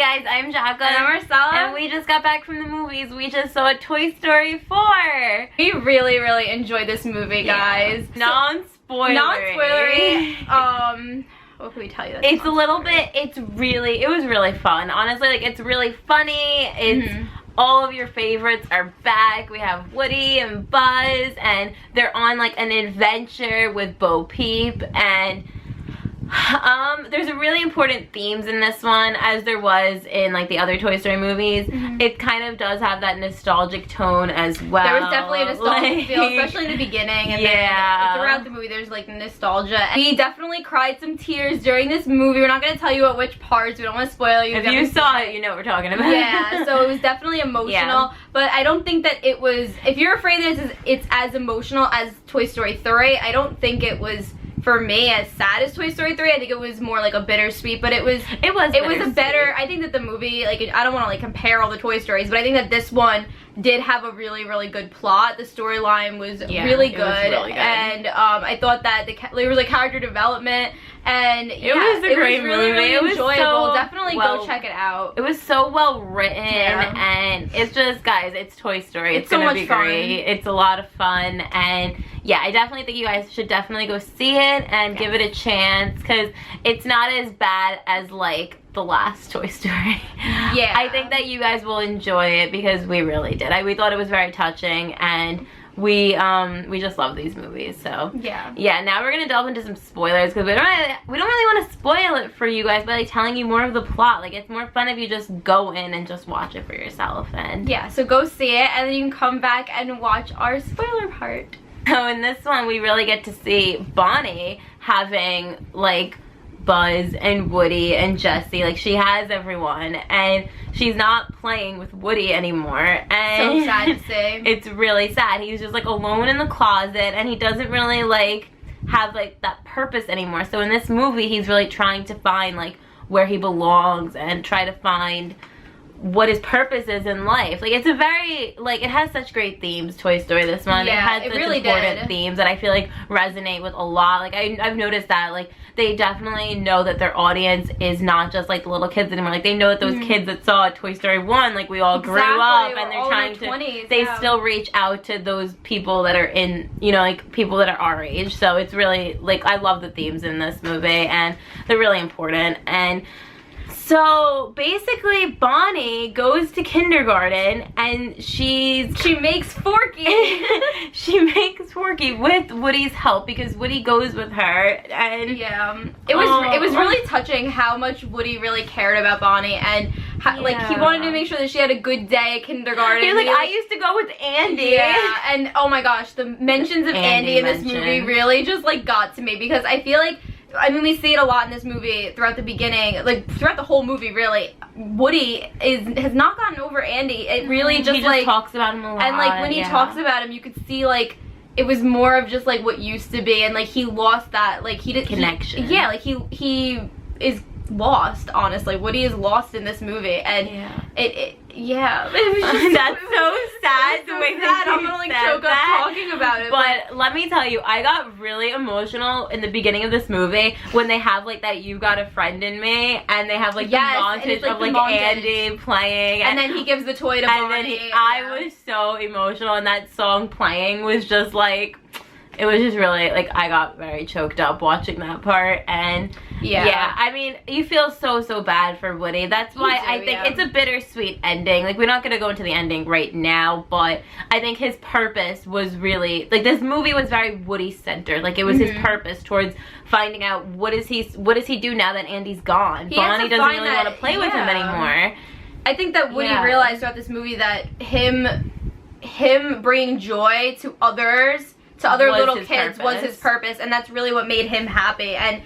guys, I'm Jacqueline. And I'm Marcella. And we just got back from the movies. We just saw Toy Story 4. We really, really enjoyed this movie, guys. Yeah. Non-spoilery. Non-spoilery. What can we tell you? It's a little bit, it was really fun. Honestly, like, it's really funny. It's all of your favorites are back. We have Woody and Buzz, and they're on like an adventure with Bo Peep, and there's a really important themes in this one, as there was in like the other Toy Story movies. It kind of does have that nostalgic tone as well. There was definitely a nostalgic feel, especially in the beginning, and then throughout the movie there's like nostalgia. We definitely cried some tears during this movie. We're not going to tell you at which parts, we don't want to spoil you. If you saw it, you know what we're talking about. Yeah, so it was definitely emotional, but I don't think that it was, if you're afraid that it's as emotional as Toy Story 3, I don't think it was, for me, as sad as Toy Story 3. I think it was more like a bittersweet, but it was a better, I think that the movie, like, I don't want to like compare all the Toy Stories, but I think that this one did have a really, really good plot. The storyline was really good, and I thought that there was like character development, and it was a great movie. Really it was enjoyable. Definitely go check it out. It was so well written, and it's just, guys, it's Toy Story. It's gonna be great. It's a lot of fun, and yeah, I definitely think you guys should definitely go see it and give it a chance, because it's not as bad as like the last Toy Story. Yeah, I think that you guys will enjoy it, because we really did. We thought it was very touching, and we just love these movies. So yeah, now we're gonna delve into some spoilers, because we don't really want to spoil it for you guys by like telling you more of the plot. Like, it's more fun if you just go in and just watch it for yourself. And yeah, so go see it, and then you can come back and watch our spoiler part. So in this one, we really get to see Bonnie having like Buzz and Woody and Jessie. Like, she has everyone, and she's not playing with Woody anymore, and so sad to say. It's really sad. He's just like alone in the closet, and he doesn't really like have like that purpose anymore. So in this movie, he's really trying to find like where he belongs and try to find what his purpose is in life. Like, it's a very, like, it has such great themes, Toy Story, this one. Yeah, it has such really important themes that I feel like resonate with a lot. Like, I've noticed that, like, they definitely know that their audience is not just like the little kids anymore. Like, they know that those kids that saw Toy Story 1, like, we all grew up, and they're trying to 20s, they still reach out to those people that are in, you know, like, people that are our age. So it's really, like, I love the themes in this movie, and they're really important. And so basically, Bonnie goes to kindergarten, and she makes Forky. She makes Forky with Woody's help, because Woody goes with her, and it was really touching how much Woody really cared about Bonnie, and how, like, he wanted to make sure that she had a good day at kindergarten. He was like, I used to go with Andy. Yeah, and oh my gosh, the mentions of Andy in this movie really just like got to me, because I feel like, I mean, we see it a lot in this movie throughout the beginning, like throughout the whole movie, really. Woody has not gotten over Andy. It really just, he like, talks about him a lot. And like when he talks about him, you could see like it was more of just like what used to be, and like he lost that, like, he did connection. Like he is lost. Honestly, Woody is lost in this movie, and it was just that's so sad. The way that I'm gonna like choke up talking about it. But let me tell you, I got really emotional in the beginning of this movie when they have like that "You Got a Friend in Me," and they have like the montage of like Andy playing, and then he gives the toy to Bonnie. I was so emotional, and that song playing was just like, it was just really, like, I got very choked up watching that part. And yeah, I mean, you feel so bad for Woody. That's why I think it's a bittersweet ending. Like, we're not gonna go into the ending right now, but I think his purpose was really, like, this movie was very Woody centered. Like, it was his purpose towards finding out what does he do now that Andy's gone. Bonnie doesn't really want to play with him anymore. I think that Woody realized throughout this movie that him bringing joy to others, to other little kids, was his purpose, and that's really what made him happy. And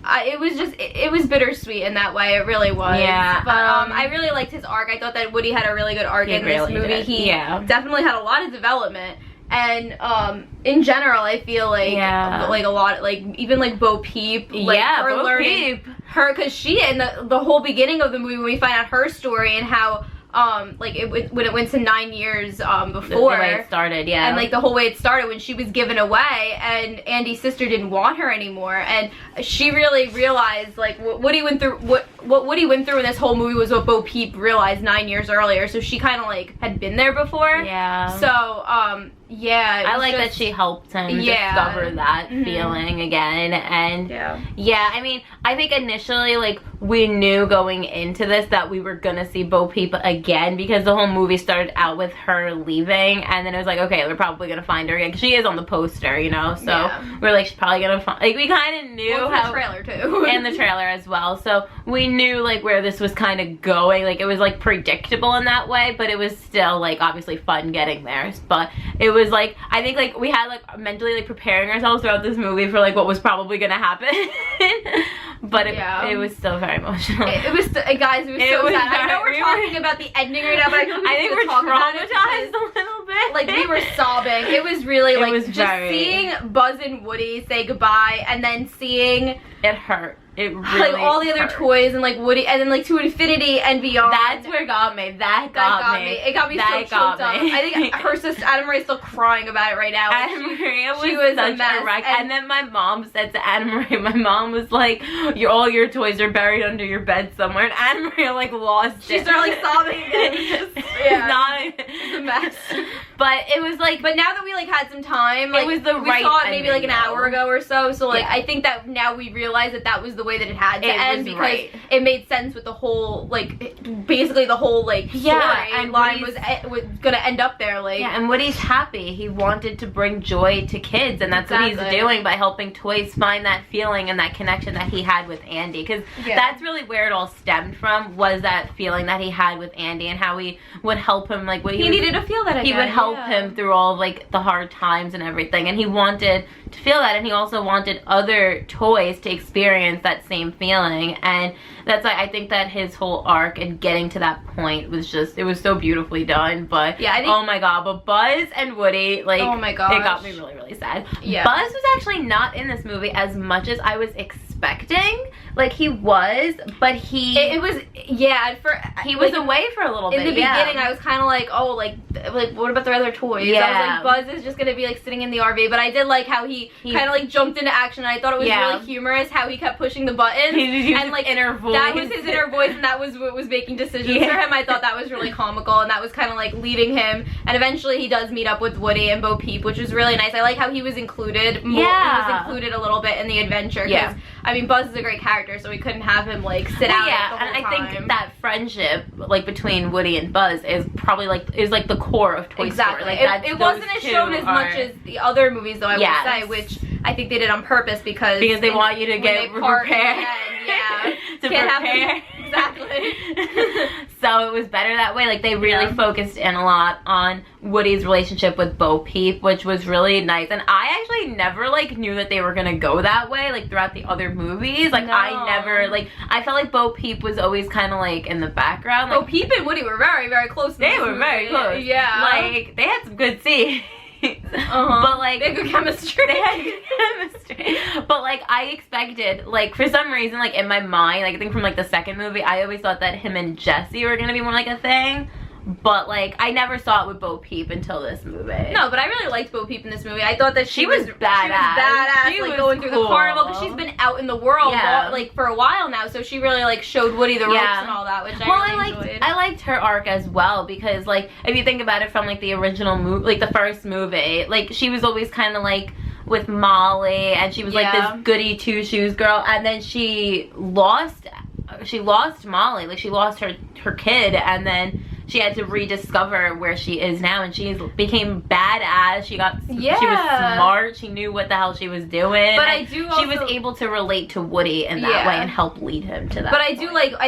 it was bittersweet in that way. It really was. Yeah. But I really liked his arc. I thought that Woody had a really good arc in this movie. He definitely had a lot of development. And in general, I feel like a lot, like, even like Bo Peep, like her Bo learning Peep. her, because she in the whole beginning of the movie, when we find out her story and how like when it went to 9 years before. The way it started, yeah. And like the whole way it started when she was given away and Andy's sister didn't want her anymore, and she really realized like what Woody went through, what Woody went through in this whole movie was what Bo Peep realized 9 years earlier. So she kind of like had been there before. Yeah. So yeah, I like that she helped him discover that feeling again. And yeah, I mean, I think initially like we knew going into this that we were gonna see Bo Peep again, because the whole movie started out with her leaving, and then it was like, okay, we're probably gonna find her again, because she is on the poster, you know, so we're like, she's probably gonna find, like, we kind of knew how, the trailer too. And the trailer as well, so we knew like where this was kind of going. Like it was like predictable in that way, but it was still like obviously fun getting there. But it was like, I think like we had like mentally like preparing ourselves throughout this movie for like what was probably gonna happen. But it was still very emotional. It was, guys, it was so sad. I know we're talking about the ending right now, but I think we're traumatized a little bit. Like we were sobbing. It was really like just seeing Buzz and Woody say goodbye, and then seeing it hurt. It really like all the other toys and like Woody, and then like to infinity and beyond. That's where it got me. That got me. It got me so choked up. I think her sister Anna Marie's still crying about it right now. Anna Marie was such a wreck. And then my mom said to Anna Marie, my mom was like, all your toys are buried under your bed somewhere. And Anna Marie like lost it. She started like sobbing. It's a mess. But it was like, but now that we like had some time, like, it was the we right saw it maybe like an hour ago or so. So like yeah. I think that now we realize that that was the way that it had to end, because right. it made sense with the whole like basically the whole like and line was gonna end up there. Like and Woody's happy. He wanted to bring joy to kids, and that's what he's doing by helping toys find that feeling and that connection that he had with Andy. Because that's really where it all stemmed from, was that feeling that he had with Andy and how he would help him. Like he needed to feel that again. He would help him through all of, like, the hard times and everything, and he wanted to feel that, and he also wanted other toys to experience that same feeling. And that's why I think that his whole arc and getting to that point was just, it was so beautifully done. But yeah, I think, oh my god, but Buzz and Woody, like, oh my gosh, it got me really, really sad. Yeah. Buzz was actually not in this movie as much as I was expecting. Like, he was, but he... It was, yeah, he was away for a little bit, in the beginning, I was kind of like, oh, like, what about the other toys? Yeah. I was like, Buzz is just gonna be, like, sitting in the RV, but I did like how he kind of, like, jumped into action, and I thought it was really humorous how he kept pushing the buttons. And, like, inner voice. That was his inner voice, and that was what was making decisions for him. I thought that was really comical, and that was kind of, like, leading him, and eventually he does meet up with Woody and Bo Peep, which was really nice. I like how he was included. He was included a little bit in the adventure, because, I mean, Buzz is a great character, so we couldn't have him like sit out the whole time. And I think that friendship like between Woody and Buzz is probably like the core of Toy Story. Like, it wasn't as shown as much as the other movies, though, I would say, which I think they did on purpose because they want you to get prepared. To prepare. Exactly. So it was better that way. Like, they really focused in a lot on Woody's relationship with Bo Peep, which was really nice. And I actually never like knew that they were gonna go that way, like, throughout the other movies. Like, I never, like, I felt like Bo Peep was always kind of like in the background. Like, Bo Peep and Woody were very, very close. They were very close. Yeah. Like, they had some good scenes. But like they had good chemistry. But like, I expected, like, for some reason, like, in my mind, like, I think from like the second movie, I always thought that him and Jessie were gonna be more like a thing. But like, I never saw it with Bo Peep until this movie. No, but I really liked Bo Peep in this movie. I thought that she was badass. She was like going through the carnival, because she's been out in the world like for a while now. So she really like showed Woody the ropes and all that, which I really enjoyed. I liked her arc as well, because like, if you think about it from like the original movie, like the first movie, like, she was always kind of like with Molly, and she was like this goody two shoes girl, and then she lost Molly, like, she lost her kid, and then she had to rediscover where she is now, and she became badass. She was smart. She knew what the hell she was doing. But she was able to relate to Woody in that way and help lead him to that. But I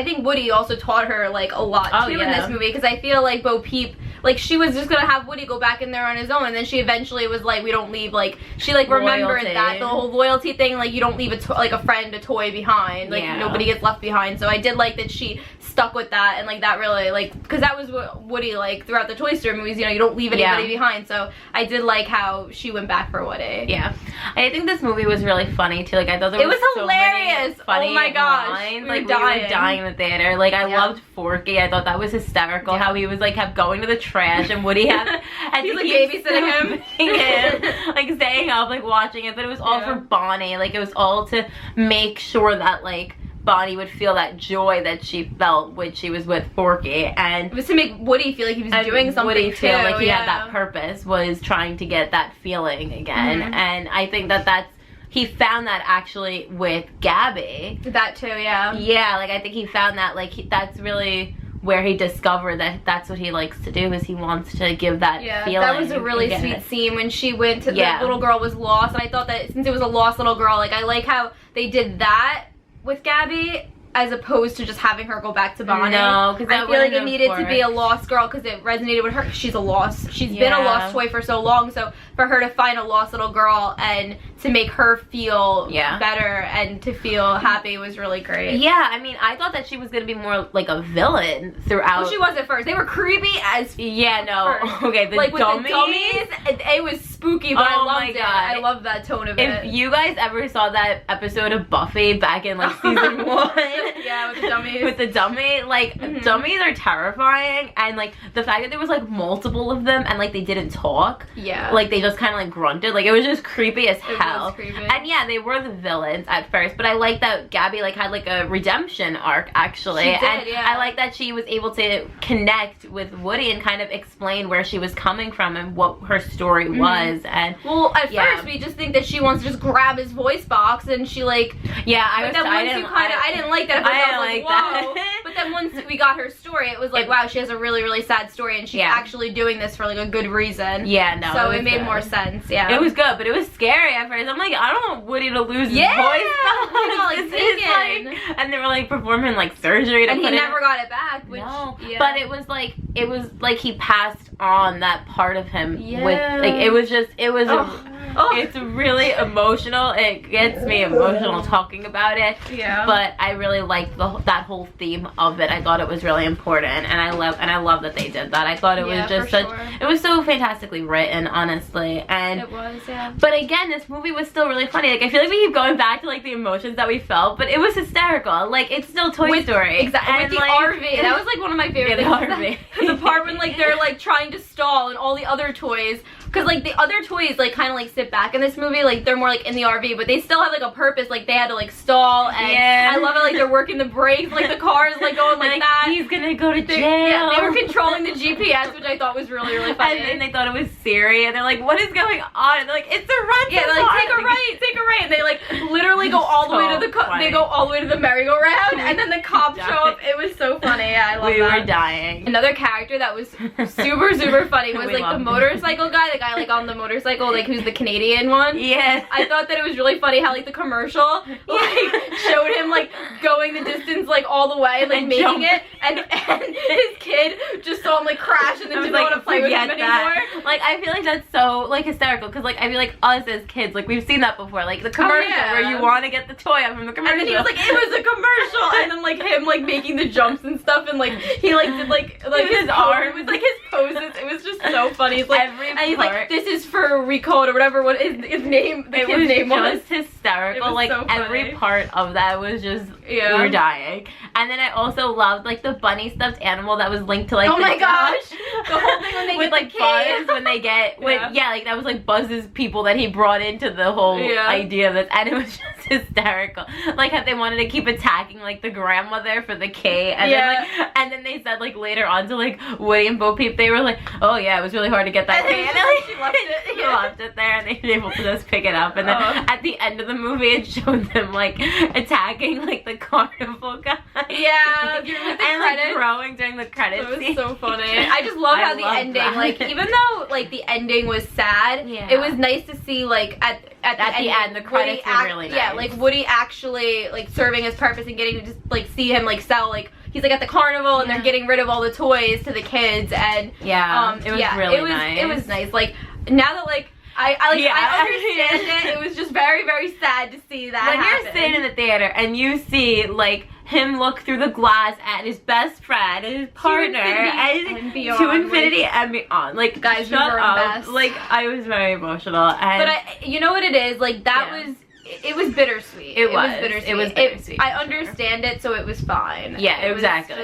think Woody also taught her like a lot too in this movie, because I feel like Bo Peep, like she was just gonna have Woody go back in there on his own, and then she eventually was like, we don't leave, like she like remembered that the whole loyalty thing, like you don't leave a friend, a toy behind, like nobody gets left behind. So I did like that she stuck with that, and like that really, like, because that was what Woody, like throughout the Toy Story movies, you know, you don't leave anybody behind. So I did like how she went back for Woody. Yeah, I think this movie was really funny too. Like I thought it was hilarious. So many funny oh my gosh, lines. We were dying in the theater. Like I loved Forky. I thought that was hysterical. How he was like kept going to the trash, and Woody had he's like babysitting him, like staying up, like watching it. But it was all for Bonnie. Like it was all to make sure that like Bonnie would feel that joy that she felt when she was with Forky, and it was to make Woody feel like he was doing something. Woody feel too, like he had that purpose, was trying to get that feeling again. And I think that he found that actually with Gabby. That too, yeah. Yeah, like I think he found that, like that's really where he discovered that that's what he likes to do, is he wants to give that feeling. That was a really sweet scene when she went to the little girl was lost, and I thought that since it was a lost little girl, like I like how they did that with Gabby as opposed to just having her go back to Bonnie. No, because I feel like it needed to be a lost girl because it resonated with her. She's been a lost toy for so long, so for her to find a lost little girl and to make her feel better and to feel happy was really great. Yeah, I mean, I thought that she was going to be more like a villain throughout. Well, she was at first. They were creepy as okay, like dummies. With the dummies, it was spooky, but I loved it. I loved that tone of it. If you guys ever saw that episode of Buffy back in like season 1, yeah, with the dummies. With the dummy, like dummies are terrifying, and like the fact that there was like multiple of them and like they didn't talk. Yeah. Like they just kind of like grunted. Like it was just creepy as hell. Was creepy. And yeah, they were the villains at first, but I like that Gabby like had like a redemption arc actually. She did, and I like that she was able to connect with Woody and kind of explain where she was coming from and what her story was. And well, at first we just think that she wants to just grab his voice box, and she like I didn't like that. I was like, whoa. But then once we got her story, it was like, wow, she has a really, really sad story, and she's actually doing this for like a good reason. Yeah, no. So it made more sense. Yeah, it was good, but it was scary at first. I'm like, I don't want Woody to lose his voice box. And they were like performing like surgery, and he never got it back. Which, but it was like he passed on that part of him with like it was. It's really emotional. It gets me emotional talking about it. Yeah. But I really liked that whole theme of it. I thought it was really important, and I love that they did that. I thought it was just it was so fantastically written, honestly. And it was, But again, this movie was still really funny. Like I feel like we keep going back to like the emotions that we felt, but it was hysterical. Like it's still Toy Story. Exactly. With the RV. That was like one of my favorite things. The RV. The part when like they're like trying to stall and all the other toys. Because, like, the other toys, like, kind of, like, sit back in this movie. Like, they're more, like, in the RV. But they still have, like, a purpose. Like, they had to, like, stall. And I love it, like, they're working the brakes. Like, the car is, like, going like that. He's gonna go to jail. Yeah, they were controlling the GPS, which I thought was really, really funny. And they thought it was Siri. And they're like, what is going on? And they're like, it's a run. Yeah, they're like, take a right. And they, like, literally go all the way to the they go all the way to the merry-go-round. And then the cops show up. It was so funny. Yeah, I love that. We were dying. Another character that was super, super funny was, like, the motorcycle guy. The guy, like, on the motorcycle, like, who's the Canadian one. Yeah. I thought that it was really funny how, like, the commercial, like, showed him, like, going the distance, like, all the way, like, making it, and his kid just saw him, like, crash and then didn't want to play with him anymore. Like, I feel like that's so, like, hysterical, because, like, I feel like us as kids, like, we've seen that before, like, the commercial where you want to get the toy out from the commercial. And then he was like, it was a commercial, and then, like, him, like, making the jumps and stuff, and, like, he, like, did, like his arm, it was, like, his poses, it was just so funny. He's like, he's like, this is for Recode or whatever, what his name, the kid's name was. Just hysterical. It was like, so every part of that was just, we were dying. And then I also loved, like, the bunny stuffed animal that was linked to, like, oh my gosh, the whole thing when they with, get like, Buzz, when they get, like, that was, like, Buzz's people that he brought into the whole idea of this, and it was just hysterical. Like, how they wanted to keep attacking, like, the grandmother for the K, and then, like, and then they said, like, later on to, like, Woody and Bo Peep, they were like, oh, yeah, it was really hard to get that K, and then, like, she left it. She left it there, and they were able to just pick it up, and then at the end of the movie, it showed them, like, attacking, like, the carnival guy. Yeah, and, like, growing during the credits. It was so funny. I just love how the ending, like, even though, like, the ending was sad, it was nice to see, like, at the end, the credits were really nice. Yeah, like, Woody actually, like, serving his purpose and getting to just, like, see him, like, sell, like, he's like at the carnival and they're getting rid of all the toys to the kids, and it was really nice. It was nice. Like now that like I understand it. It was just very, very sad to see that when happen. you're sitting in the theater and you see like him look through the glass at his best friend and his partner and beyond, to infinity and beyond. Like, guys, shut we were up. best. Like, I was very emotional. And but you know what it is? Like that was. It was bittersweet. It was bittersweet. It was bittersweet. I understand it, so it was fine. Yeah, it exactly. Was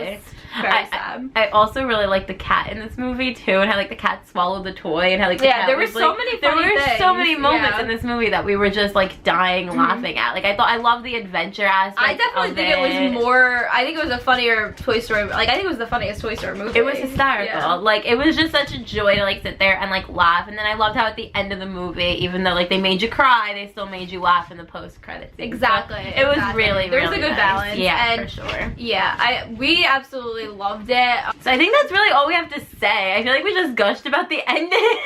very sad. I also really like the cat in this movie too, and how like the cat swallowed the toy, and how like the cat there were was, so like, many. There were things. so many moments in this movie that we were just like dying laughing at. Like I love the adventure aspect. I definitely think it was more. I think it was a funnier Toy Story. Like I think it was the funniest Toy Story movie. It was hysterical. Yeah. Like it was just such a joy to like sit there and like laugh. And then I loved how at the end of the movie, even though like they made you cry, they still made you laugh in the post credits. Exactly. So it was really, there was really a good nice. balance. Yeah, and for sure. Yeah, we absolutely loved it. So I think that's really all we have to say. I feel like we just gushed about the ending,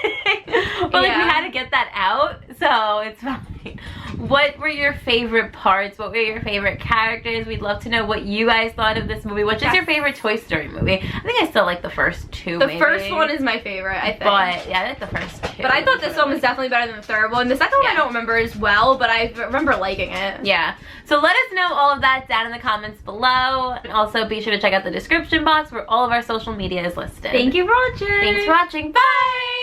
but like we had to get that out, so it's fine. What were your favorite parts? What were your favorite characters? We'd love to know what you guys thought of this movie. Which is your favorite Toy Story movie? I think I still like the first two. The first one is my favorite, I think. But yeah, I like the first two. But I thought this one was definitely better than the third one. The second one I don't remember as well, but I remember liking it. Yeah. So let us know all of that down in the comments below. And also be sure to check out the description box where all of our social media is listed. Thank you for watching. Thanks for watching. Bye!